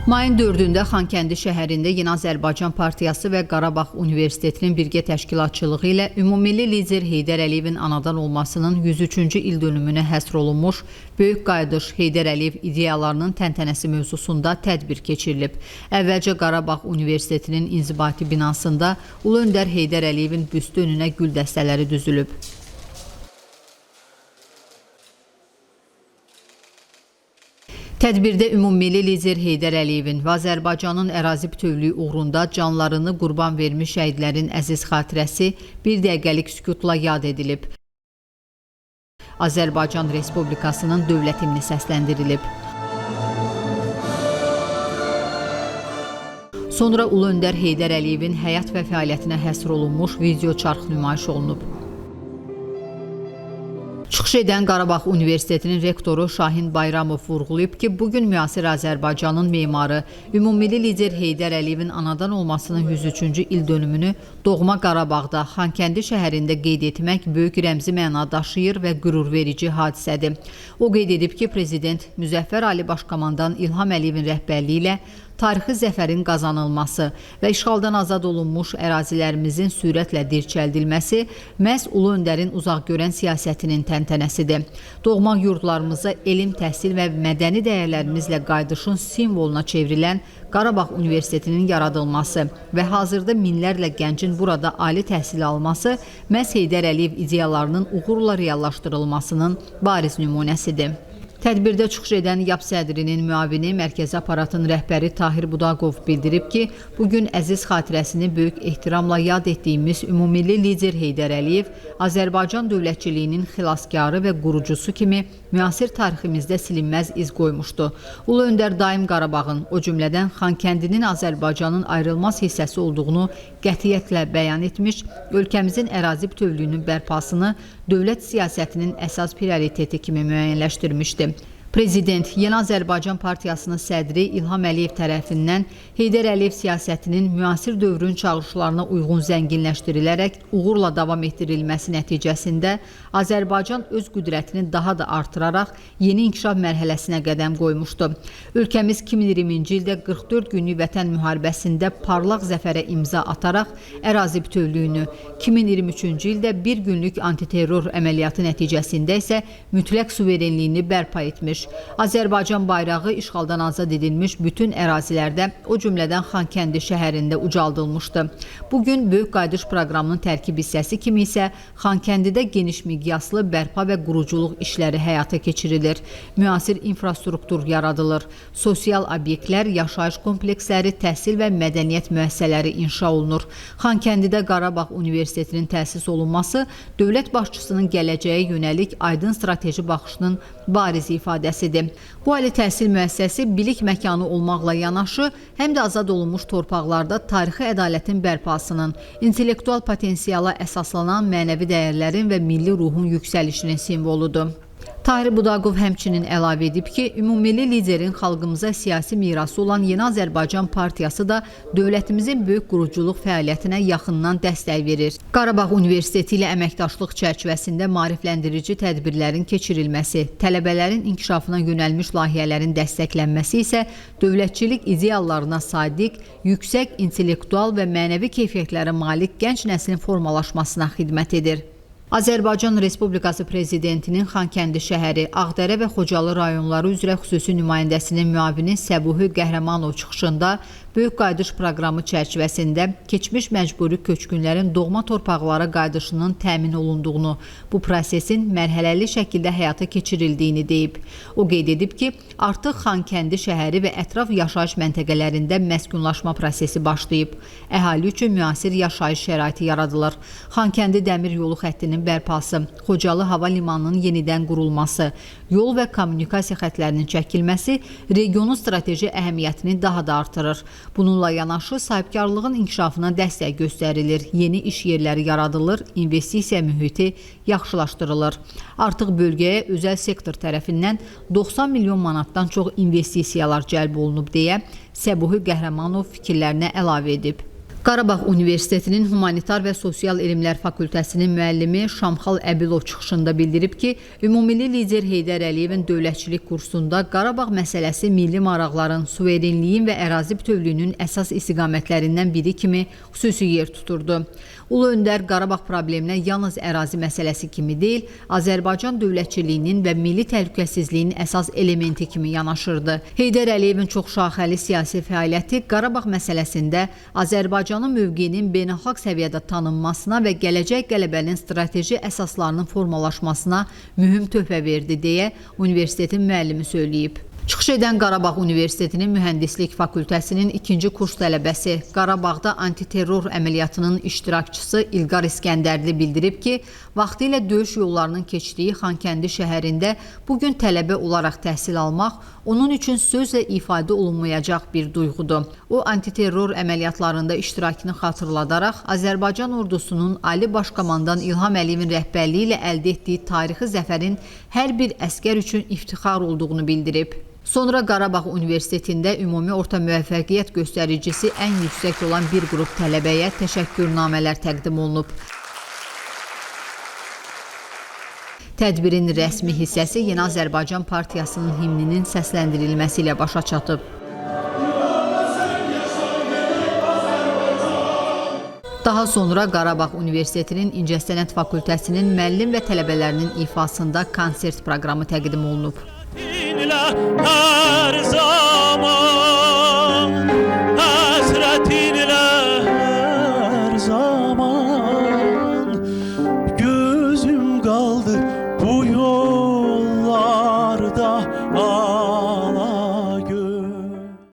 Mayın 4-də Xankəndi şəhərində Yeni Azərbaycan Partiyası və Qarabağ Universitetinin birgə təşkilatçılığı ilə ümummilli lider Heydər Əliyevin anadan olmasının 103-cü il dönümünə həsr olunmuş Böyük Qayıdış Heydər Əliyev ideyalarının təntənəsi mövzusunda tədbir keçirilib. Əvvəlcə Qarabağ Universitetinin inzibati binasında Ulu Öndər Heydər Əliyevin büstü önünə gül dəstələri düzülüb. Tədbirdə ümummilli lider Heydər Əliyevin və Azərbaycanın ərazi bütövlüyü uğrunda canlarını qurban vermiş şəhidlərin əziz xatirəsi bir dəqiqəlik sükutla yad edilib. Azərbaycan Respublikasının dövlət himni səsləndirilib. Sonra Ulu Öndər Heydər Əliyevin həyat və fəaliyyətinə həsr olunmuş video çarx nümayiş olunub. Çıxış edən Qarabağ Universitetinin rektoru Şahin Bayramov vurğulayıb ki, bugün müasir Azərbaycanın memarı, ümummilli lider Heydər Əliyevin anadan olmasının 103-cü il dönümünü doğma Qarabağda, Xankəndi şəhərində qeyd etmək böyük rəmzi məna daşıyır və qürur verici hadisədir. O qeyd edib ki, Prezident Müzəffər Ali Başkomandan İlham Əliyevin rəhbərliyi ilə tarixi zəfərin qazanılması və işğaldan azad olunmuş ərazilərimizin sürətlə dirçəldilməsi məhz Ulu Öndərin uzaqgörən siyasətinin təntənəsidir. Doğma yurdlarımıza elm, təhsil və mədəni dəyərlərimizlə qayıdışın simvoluna çevrilən Qarabağ Universitetinin yaradılması və hazırda minlərlə gəncin burada ali təhsil alması məhz Heydər Əliyev ideyalarının uğurla reallaşdırılmasının bariz nümunəsidir. Tədbirdə çıxış edən YAP sədrinin müavini, mərkəzi aparatın rəhbəri Tahir Budaqov bildirib ki, bugün əziz xatirəsini böyük ehtiramla yad etdiyimiz ümummilli lider Heydər Əliyev Azərbaycan dövlətçiliyinin xilaskarı və qurucusu kimi müasir tariximizdə silinməz iz qoymuşdu. Ulu Öndər daim Qarabağın, o cümlədən Xankəndinin Azərbaycanın ayrılmaz hissəsi olduğunu qətiyyətlə bəyan etmiş, ölkəmizin ərazi bütövlüyünün bərpasını dövlət siyasətinin əsas prioriteti kimi müəyyənləşdirmişdi. Prezident Yeni Azərbaycan Partiyasının sədri İlham Əliyev tərəfindən Heydər Əliyev siyasətinin müasir dövrün çağırışlarına uyğun zənginləşdirilərək uğurla davam etdirilməsi nəticəsində Azərbaycan öz qüdrətini daha da artıraraq yeni inkişaf mərhələsinə qədəm qoymuşdu. Ölkəmiz 2020-ci ildə 44 günlük vətən müharibəsində parlaq zəfərə imza ataraq ərazi bütövlüyünü, 2023-cü ildə bir günlük antiterror əməliyyatı nəticəsində isə mütləq suverenliyini bərpa etmiş. Azərbaycan bayrağı işğaldan azad edilmiş bütün ərazilərdə, o cümlədən Xankəndi şəhərində ucaldılmışdı. Bugün Böyük Qayıdış proqramının tərkib hissəsi kimi isə Xankəndidə geniş miqyaslı bərpa və quruculuq işləri həyata keçirilir. Müasir infrastruktur yaradılır. Sosial obyektlər, yaşayış kompleksləri, təhsil və mədəniyyət müəssisələri inşa olunur. Xankəndidə Qarabağ Universitetinin təsis olunması dövlət başçısının gələcəyə yönəlik aydın strateji baxışının bariz ifadəsidir. Bu ali təhsil müəssisəsi bilik məkanı olmaqla yanaşı, həm də azad olunmuş torpaqlarda tarixi ədalətin bərpasının, intellektual potensiala əsaslanan mənəvi dəyərlərin və milli ruhun yüksəlişinin simvoludur. Tahir Budaqov həmçinin əlavə edib ki, ümummilli liderin xalqımıza siyasi mirası olan Yeni Azərbaycan Partiyası da dövlətimizin böyük quruculuq fəaliyyətinə yaxından dəstək verir. Qarabağ Universiteti ilə əməkdaşlıq çərçivəsində maarifləndirici tədbirlərin keçirilməsi, tələbələrin inkişafına yönəlmiş layihələrin dəstəklənməsi isə dövlətçilik ideallarına sadiq, yüksək intellektual və mənəvi keyfiyyətlərə malik gənc nəslin formalaşmasına xidmət edir. Azərbaycan Respublikası Prezidentinin Xankəndi şəhəri, Ağdərə və Xocalı rayonları üzrə xüsusi nümayəndəsinin müavini Səbuhi Qəhrəmanov çıxışında Böyük Qayıdış proqramı çərçivəsində keçmiş məcburi köçkünlərin doğma torpaqlara qayıdışının təmin olunduğunu, bu prosesin mərhələli şəkildə həyata keçirildiyini deyib. O qeyd edib ki, artıq Xankəndi şəhəri və ətraf yaşayış məntəqələrində məskunlaşma prosesi başlayıb. Əhali üçün müasir yaşayış şəraiti yaradılır. Xankəndi dəmir yolu xəttinin bərpası, Xocalı hava limanının yenidən qurulması, yol və kommunikasiya xətlərinin çəkilməsi regionun strateji əhəmiyyətini daha da artırır. Bununla yanaşı sahibkarlığın inkişafına dəstək göstərilir, yeni iş yerləri yaradılır, investisiya mühiti yaxşılaşdırılır. Artıq bölgəyə özəl sektor tərəfindən 90 milyon manatdan çox investisiyalar cəlb olunub deyə Səbuhi Qəhrəmanov fikirlərinə əlavə edib. Qarabağ Universitetinin Humanitar və Sosial Elmlər Fakültəsinin müəllimi Şamxal Əbilov çıxışında bildirib ki, Ümumilli lider Heydər Əliyevin dövlətçilik kursunda Qarabağ məsələsi milli maraqların, suverenliyin və ərazi bütövlüyünün əsas istiqamətlərindən biri kimi xüsusi yer tuturdu. Ulu Öndər Qarabağ probleminə yalnız ərazi məsələsi kimi deyil, Azərbaycan dövlətçiliyinin və milli təhlükəsizliyin əsas elementi kimi yanaşırdı. Heydər Əliyevin çoxşaxəli siyasi fəaliyyəti Qarabağ məsələsində Azərbaycanın mövqeyinin beynəlxalq səviyyədə tanınmasına və gələcək qələbənin strateji əsaslarının formalaşmasına mühüm töhfə verdi, deyə universitetin müəllimi söyləyib. Çıxış edən Qarabağ Universitetinin Mühəndislik Fakültəsinin 2-ci kurs tələbəsi, Qarabağda antiterror əməliyyatının iştirakçısı İlqar İskəndərli bildirib ki, vaxtilə döyüş yollarının keçdiyi Xankəndi şəhərində bugün tələbə olaraq təhsil almaq onun üçün sözlə ifadə olunmayacaq bir duyğudur. O, antiterror əməliyyatlarında iştirakını xatırladaraq Azərbaycan ordusunun Ali Başkomandan İlham Əliyevin rəhbərliyi ilə əldə etdiyi tarixi zəfərin hər bir əsgər üçün iftixar olduğunu bildirib. Sonra Qarabağ Universitetində ümumi orta müvəffəqiyyət göstəricisi ən yüksək olan bir qrup tələbəyə təşəkkürnamələr təqdim olunub. Tədbirin rəsmi hissəsi Yeni Azərbaycan Partiyasının himninin səsləndirilməsi ilə başa çatıb. Daha sonra Qarabağ Universitetinin İncəsənət Fakültəsinin müəllim və tələbələrinin ifasında konsert proqramı təqdim olunub. Her zaman